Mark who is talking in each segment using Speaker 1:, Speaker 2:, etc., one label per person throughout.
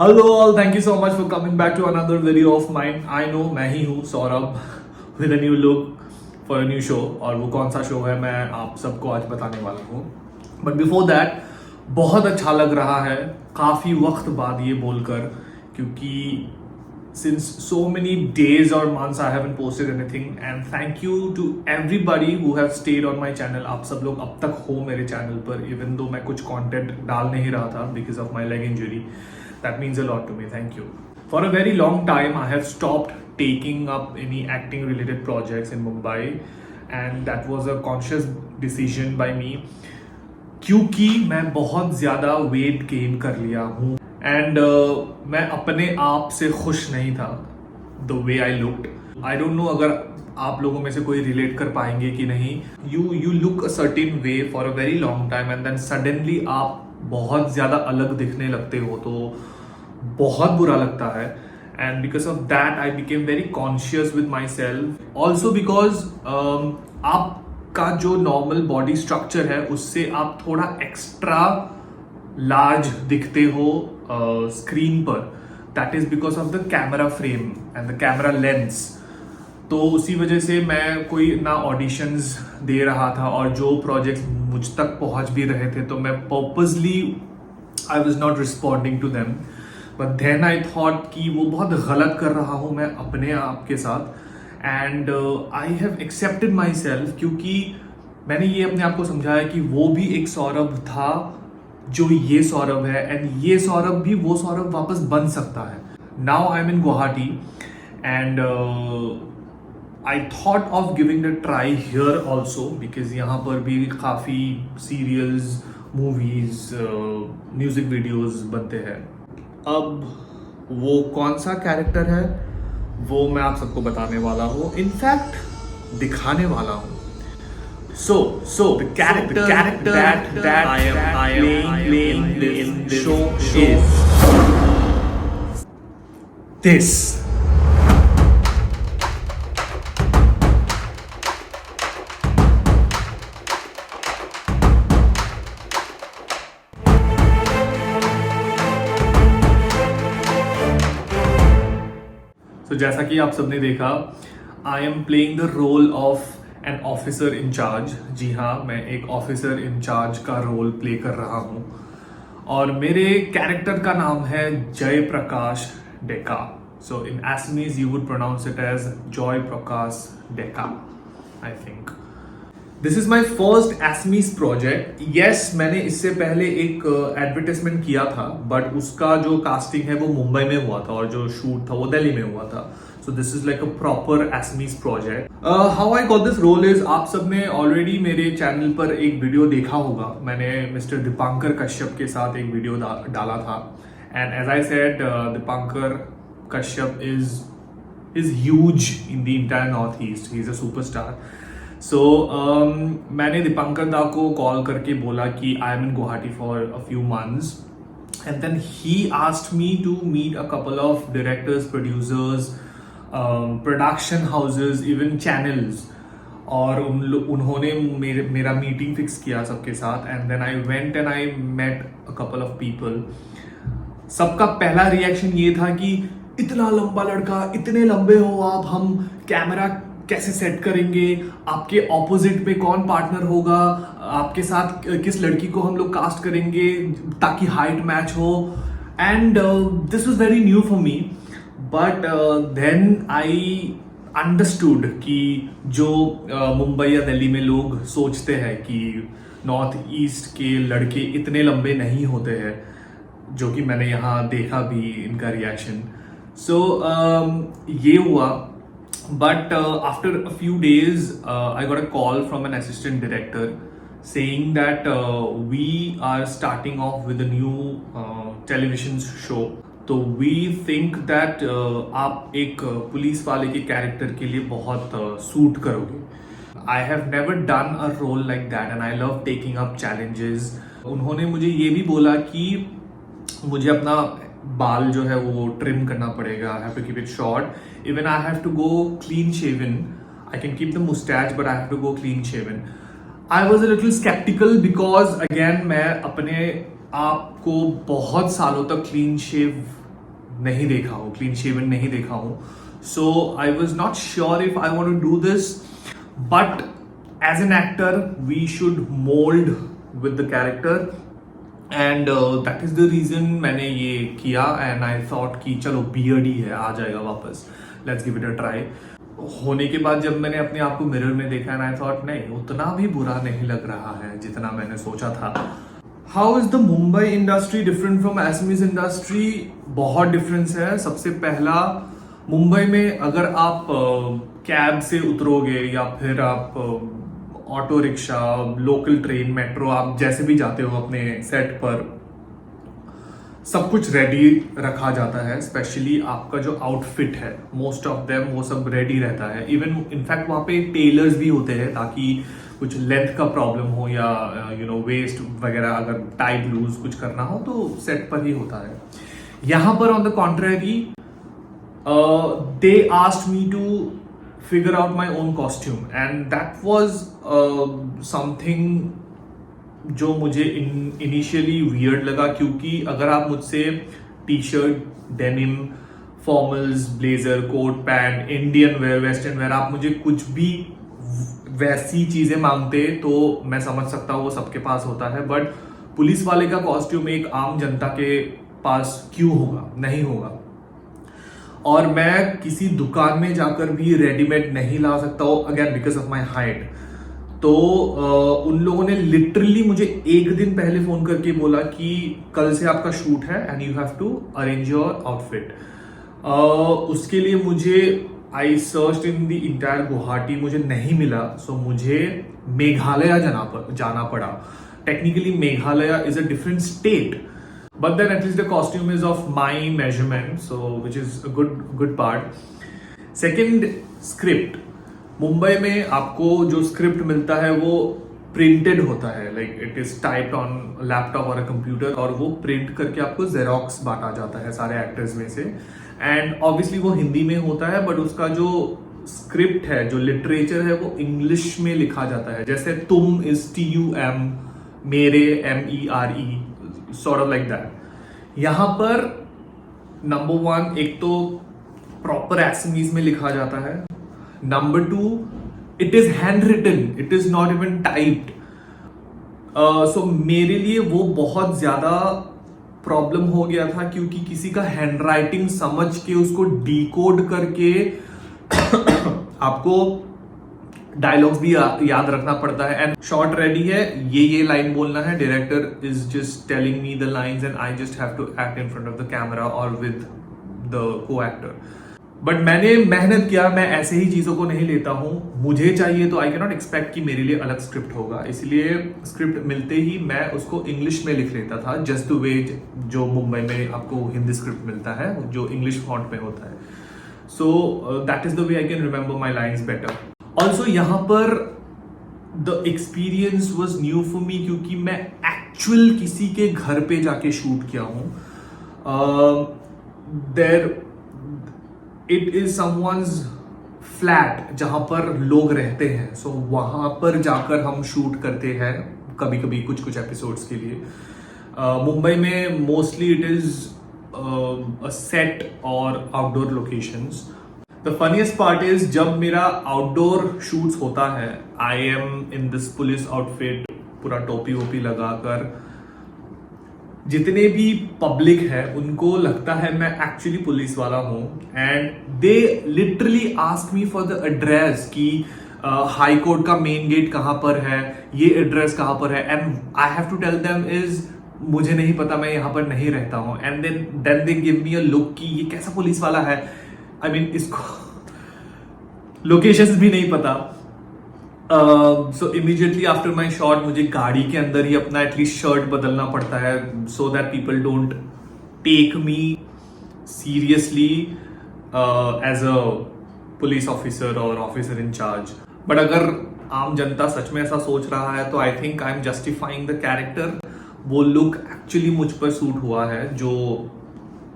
Speaker 1: Hello all, thank you so much for coming back to another video of mine. I know मैं ही हूँ Saurabh with a new look for a new show और वो कौन सा show है मैं आप सबको आज बताने वाला हूँ. But before that बहुत अच्छा लग रहा है काफ़ी वक्त बाद ये बोलकर क्योंकि since so many days or months I haven't posted anything and thank you to everybody who have stayed on my channel. आप सब लोग अब तक हो मेरे चैनल पर even though मैं कुछ content डाल नहीं रहा था because of my leg injury. That means a lot to me. Thank you. For a very long time, I have stopped taking up any acting related projects in Mumbai, and that was a conscious decision by me. क्योंकि मैं बहुत ज़्यादा weight gain कर लिया हूँ and मैं अपने आप से खुश नहीं था the way I looked. I don't know अगर आप लोगों में से कोई रिलेट कर पाएंगे कि नहीं. You look a certain way for a very long time and then suddenly आप बहुत ज़्यादा अलग दिखने लगते हो तो बहुत बुरा लगता है. And because of that I became very conscious with my self. Also because आपका जो नॉर्मल बॉडी स्ट्रक्चर है उससे आप थोड़ा एक्स्ट्रा लार्ज दिखते हो स्क्रीन पर. That is because of the camera frame and the camera lens. तो उसी वजह से मैं कोई ना ऑडिशंस दे रहा था और जो प्रोजेक्ट्स मुझ तक पहुंच भी रहे थे तो मैं purposely I was not responding to them. But then I thought कि वो बहुत गलत कर रहा हूँ मैं अपने आप के साथ. And I have accepted my self क्योंकि मैंने ये अपने आप को समझाया कि वो भी एक सौरभ था जो ये सौरभ है एंड ये सौरभ भी वो सौरभ वापस बन सकता है. Now I am in Guwahati and I thought of giving a try here also because यहाँ पर भी काफ़ी सीरियल्स मूवीज म्यूजिक वीडियोस बनते हैं. अब वो कौन सा कैरेक्टर है वो मैं आप सबको बताने वाला हूँ. इनफैक्ट दिखाने वाला हूँ. So the character that I am playing in this show is this. तो जैसा कि आप सबने देखा I am playing the role of an officer incharge. जी हाँ, मैं एक ऑफिसर इंचार्ज का रोल प्ले कर रहा हूँ और मेरे कैरेक्टर का नाम है Jai Prakash Deka. So in Assamese you would pronounce it as Joy Prakash Deka. I think this is my first Assamese project. Yes, मैंने इससे पहले एक एडवर्टाइजमेंट किया था बट उसका जो कास्टिंग है वो मुंबई में हुआ था और जो शूट था वो दिल्ली में हुआ था. So this is like a proper Assamese project. How I got this role is आप सबने ऑलरेडी मेरे चैनल पर एक वीडियो देखा होगा. मैंने मिस्टर दीपांकर कश्यप के साथ एक वीडियो डाला था and as I said Dipankar Kashyap is huge in the entire north east. He is a superstar. So मैंने दीपांकर दा को कॉल करके बोला कि I am in Guwahati for a few months and then he asked me to meet a couple of directors, producers, production houses, even channels. और उन्होंने मेरा meeting fix किया सबके साथ and then I went and I met a couple of people. सबका पहला reaction ये था कि इतना लंबा लड़का, इतने लंबे हो आप, हम कैमरा कैसे सेट करेंगे, आपके ऑपोजिट पे कौन पार्टनर होगा, आपके साथ किस लड़की को हम लोग कास्ट करेंगे ताकि हाइट मैच हो. And this was very new for me but then I understood कि जो मुंबई या दिल्ली में लोग सोचते हैं कि नॉर्थ ईस्ट के लड़के इतने लंबे नहीं होते हैं, जो कि मैंने यहाँ देखा भी इनका रिएक्शन. सो ये हुआ. But after a few days, I got a call from an assistant director saying that we are starting off with a new television show. तो we think that आप एक पुलिस वाले के कैरेक्टर के लिए बहुत सूट करोगे. I have never done a role like that and I love taking up challenges. उन्होंने मुझे ये भी बोला कि मुझे अपना बाल जो है वो ट्रिम करना पड़ेगा. I have to keep it short. Even I have to go clean shaven. I can keep the mustache but I have to go clean shaven. I was a little skeptical because again मैं अपने आप को बहुत सालों तक clean shave नहीं देखा हूँ, क्लीन शेवन नहीं देखा हूँ. So I was not sure if I want to do this, but as an actor we should mould with the character, and that is the reason मैंने ये किया. एंड आई थॉट कि चलो beard ही है, आ जाएगा वापस, let's give it a try. होने के बाद जब मैंने अपने आप को मिरर में देखा, एंड आई थॉट नहीं, उतना भी बुरा नहीं लग रहा है जितना मैंने सोचा था. How is the Mumbai industry different from Assamese industry? बहुत डिफरेंस है. सबसे पहला, मुंबई में अगर आप कैब से उतरोगे या फिर आप auto rickshaw, local train, metro, आप जैसे भी जाते हो अपने सेट पर, सब कुछ रेडी रखा जाता है. स्पेशली आपका जो आउटफिट है, मोस्ट ऑफ देम वो सब रेडी रहता है. इवन इनफैक्ट वहाँ पे टेलर्स भी होते हैं ताकि कुछ लेंथ का प्रॉब्लम हो या वेस्ट वगैरह, अगर टाइट लूज कुछ करना हो तो सेट पर ही होता है. यहाँ पर on the contrary they asked me to figure out my own costume, and that was something जो मुझे इनिशियली वियर्ड लगा, क्योंकि अगर आप मुझसे T shirt, denim, formals, blazer, coat pant, Indian wear, western wear, आप मुझे कुछ भी वैसी चीजें मांगते तो मैं समझ सकता हूँ वो सबके पास होता है. बट पुलिस वाले का कॉस्ट्यूम एक आम जनता के पास क्यों होगा? नहीं होगा. और मैं किसी दुकान में जाकर भी रेडीमेड नहीं ला सकता हूँ, again because of my height. तो उन लोगों ने लिटरली मुझे एक दिन पहले फोन करके बोला कि कल से आपका शूट है and you have to arrange your outfit. उसके लिए मुझे I search in the entire Guwahati, मुझे नहीं मिला. सो मुझे मेघालय जाना पड़ा. Technically Meghalaya is a different state, but then at least the costume is of my measurement, so which is a good part. Second, script. Mumbai में आपको जो स्क्रिप्ट मिलता है वो प्रिंटेड होता है, like it is typed on laptop और a computer, और वो प्रिंट करके आपको जेरोक्स बांटा जाता है सारे एक्टर्स में से. एंड ऑब्वियसली वो हिंदी में होता है, बट उसका जो स्क्रिप्ट है, जो लिटरेचर है, वो इंग्लिश में लिखा जाता है. जैसे तुम इज TUM, मेरे MERE, sort of like that. यहां पर नंबर 1, एक तो प्रॉपर एसमीज में लिखा जाता है. Number 2, it is hand written, it is not even typed. So मेरे लिए वो बहुत ज्यादा प्रॉब्लम हो गया था, क्योंकि किसी का हैंड राइटिंग समझ के उसको डिकोड करके आपको डायलॉग्स भी याद रखना पड़ता है. एंड शॉर्ट रेडी है, ये लाइन बोलना है, director is just telling me the lines and I just have to act in front of the camera और with the co-actor. But मैंने मेहनत किया, मैं ऐसे ही चीजों को नहीं लेता हूं. मुझे चाहिए तो आई कैन नॉट एक्सपेक्ट कि मेरे लिए अलग स्क्रिप्ट होगा. इसलिए स्क्रिप्ट मिलते ही मैं उसको इंग्लिश में लिख लेता था, जस्ट द वे जो मुंबई में आपको हिंदी स्क्रिप्ट मिलता है जो इंग्लिश फॉन्ट में होता है. So that is the way I can remember my lines better. Also यहाँ पर the experience was new for me, क्योंकि मैं एक्चुअल किसी के घर पे जाके शूट किया हूँ. There it is someone's flat जहां पर लोग रहते हैं. सो वहां पर जाकर हम शूट करते हैं कभी कभी कुछ एपिसोड्स के लिए. मुंबई में mostly it is a set और outdoor locations. The funniest part is जब मेरा आउटडोर शूट्स होता है, I am in this police outfit, पूरा टोपी वोपी लगाकर. जितने भी पब्लिक है उनको लगता है मैं एक्चुअली पुलिस वाला हूं, and they literally ask me for the address कि हाई कोर्ट का मेन गेट कहां पर है, ये एड्रेस कहां पर है. And I have to tell them is मुझे नहीं पता, मैं यहाँ पर नहीं रहता हूँ. And then they give me a look कि ये कैसा पुलिस वाला है. आई मीन इसको लोकेशंस भी नहीं पता. सो इमीडिएटली आफ्टर माई शॉट मुझे गाड़ी के अंदर ही अपना एटलीस्ट शर्ट बदलना पड़ता है, so that people don't take me seriously as a police officer और ऑफिसर इन चार्ज. बट अगर आम जनता सच में ऐसा सोच रहा है तो I think I am justifying the character. वो लुक एक्चुअली मुझ पर सूट हुआ है. जो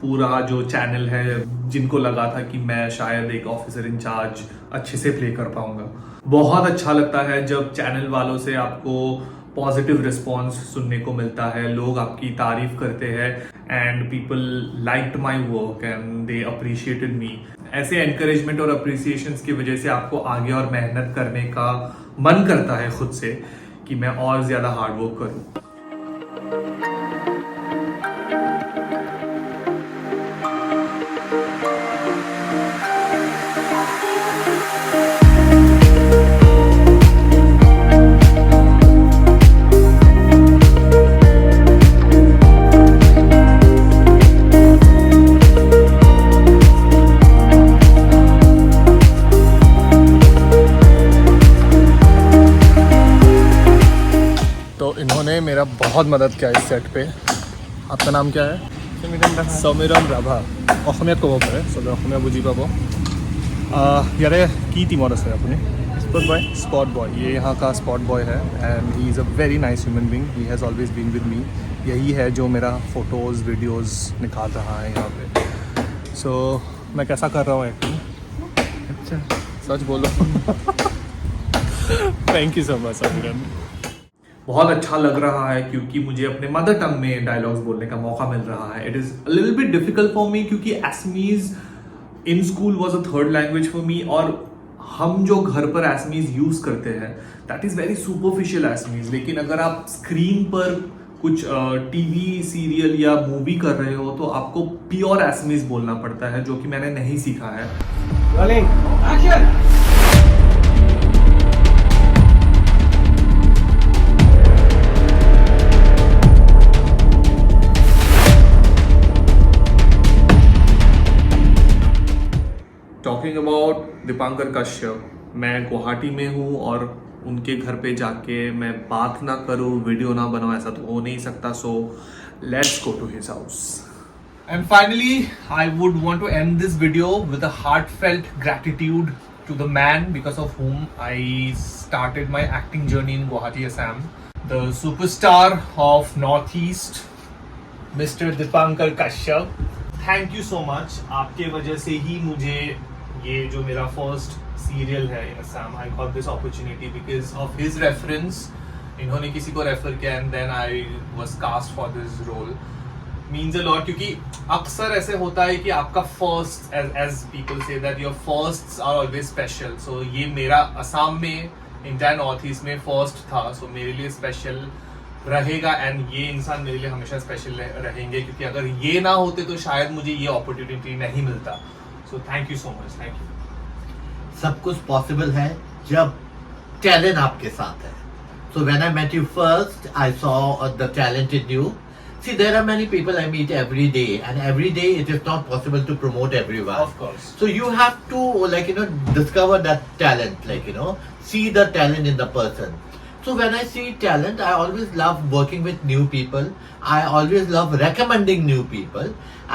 Speaker 1: पूरा जो चैनल है जिनको लगा था कि मैं शायद एक ऑफिसर इन चार्ज अच्छे से प्ले कर पाऊंगा. बहुत अच्छा लगता है जब चैनल वालों से आपको पॉजिटिव रिस्पॉन्स सुनने को मिलता है, लोग आपकी तारीफ करते हैं. And people liked my work and they appreciated मी। ऐसे एनकरेजमेंट और अप्रिसिएशंस की वजह से आपको आगे और मेहनत करने का मन करता है खुद से कि मैं और ज़्यादा हार्ड वर्क करूँ। इन्होंने मेरा बहुत मदद किया इस सेट पे। आपका नाम क्या है? समीरन राभा। অসমীয়াত ক'ব পাৰে, চবে অসমীয়া বুজি পাব। ইয়াৰে কি টিমত আছে আপুনি? Spot boy. ये यहाँ का स्पॉट बॉय है and he is a very nice human being. He has always been with me. यही है जो मेरा फ़ोटोज़ वीडियोज़ निकाल रहा है यहाँ पे। सो मैं कैसा कर रहा हूँ एक्टिंग? अच्छा, सच बोलो। Thank you so much Samiran. बहुत अच्छा लग रहा है क्योंकि मुझे अपने मदर टंग में डायलॉग्स बोलने का मौका मिल रहा है। It is a little bit difficult for me क्योंकि Assamese in school was a third language for me, और हम जो घर पर असमीज़ यूज़ करते हैं that is very superficial Assamese. लेकिन अगर आप स्क्रीन पर कुछ टीवी सीरियल या मूवी कर रहे हो तो आपको प्योर असमीज़ बोलना पड़ता है, जो कि मैंने नहीं सीखा है। टॉकिंग अबाउट दीपांकर कश्यप, मैं गुवाहाटी में हूँ और उनके घर पे जाके मैं बात ना करूँ, वीडियो ना बनाऊँ, ऐसा तो हो नहीं सकता। So let's go to his house. And finally I would want to end this video with a heartfelt gratitude to the man because of whom I started my acting journey in Guwahati, Assam. The superstar of Northeast, Mr. Dipankar Kashyap. Thank you so much. आपके वजह से ही मुझे ये जो मेरा first serial है in Assam, I got this opportunity because of his reference. इन्होंने किसी को रेफर किया and then I was cast for this role. Means a lot क्योंकि अक्सर ऐसे होता है कि आपका first, as people say that your firsts are always special. So ये मेरा असम में, इंडिया नॉर्थ ईस्ट में फर्स्ट था, सो मेरे लिए स्पेशल रहेगा एंड ये इंसान मेरे लिए हमेशा स्पेशल रहेंगे क्योंकि अगर ये ना होते तो शायद मुझे ये अपॉर्चुनिटी नहीं मिलता। So thank you so much. Thank you.
Speaker 2: सब कुछ पॉसिबल है जब टैलेंट आपके साथ है। So when I met you first I saw the talent in you. See, there are many people I meet every day, and every day it is not possible to promote everyone.
Speaker 1: Of course.
Speaker 2: So you have to, discover that talent, see the talent in the person. So when I see talent, I always love working with new people. I always love recommending new people.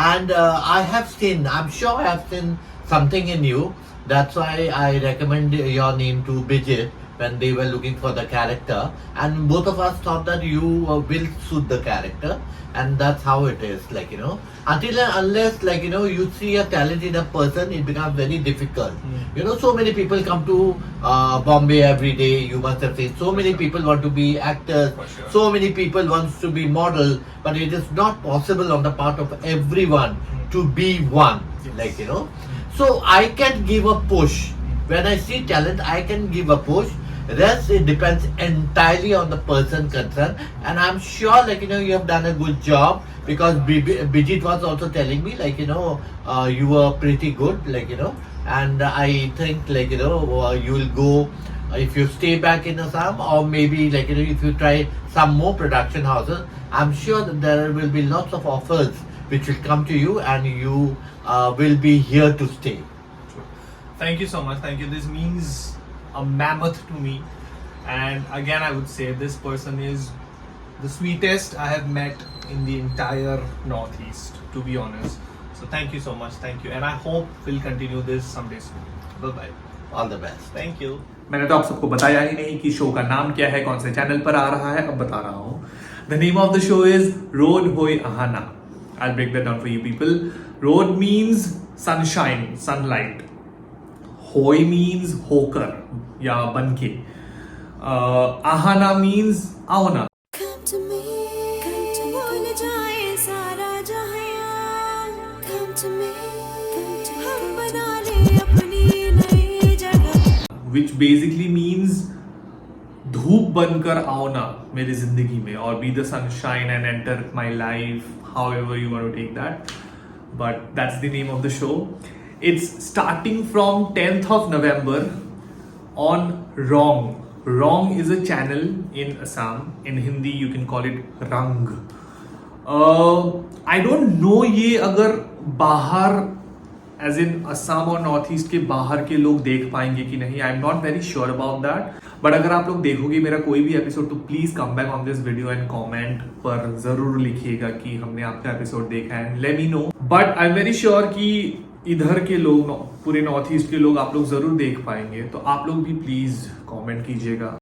Speaker 2: And I'm sure I have seen something in you. That's why I recommend your name to Bijit when they were looking for the character. And both of us thought that you will suit the character. And that's how it is, until and unless, you see a talent in a person, it becomes very difficult. So many people come to Bombay every day. You must have seen so many people want to be actors.
Speaker 1: Sure.
Speaker 2: So many people wants to be model, but it is not possible on the part of everyone to be one.
Speaker 1: Yes.
Speaker 2: So I can give a push. When I see talent, I can give a push. Rest, it depends entirely on the person concerned, and I'm sure you have done a good job because Bijit was also telling me you were pretty good and I think you will go if you stay back in Assam, or maybe if you try some more production houses. I'm sure that there will be lots of offers which will come to you and you will be here to stay.
Speaker 1: Thank you so much. Thank you. This means a mammoth to me, and again I would say this person is the sweetest I have met in the entire Northeast, to be honest. So thank you so much. Thank you, and I hope we'll continue this someday soon. Bye bye.
Speaker 2: All the best.
Speaker 1: Thank you. मैंने तो आप सबको बताया ही नहीं कि show का नाम क्या है, कौन से चैनल पर आ रहा है। अब बता रहा हूँ। The name of the show is Road Hoi Ahana. I'll break that down for you people. Road means sunshine, sunlight. Hoi means होकर या बनके. Ahana means आना.
Speaker 3: Come to me, भूल जाए सारा जहां. हम बना ले अपनी नई जगह।
Speaker 1: विच बेसिकली मीन्स धूप बनकर आओ ना मेरी जिंदगी में, और be the sunshine and enter my life, however you want to take that, but that's the name of the show. It's starting from 10th of November on Rong. Rong is a channel in Assam. In Hindi you can call it Rang. I don't know ये अगर बाहर as in Assam और north east के बाहर के लोग देख पाएंगे कि नहीं, I am not very sure about that. But अगर आप लोग देखोगे मेरा कोई भी एपिसोड तो please come back on this video and comment पर जरूर लिखिएगा कि हमने आपका एपिसोड देखा है, let me know. But I am very sure कि इधर के लोग, पूरे नॉर्थ ईस्ट के लोग आप लोग जरूर देख पाएंगे, तो आप लोग भी प्लीज कमेंट कीजिएगा।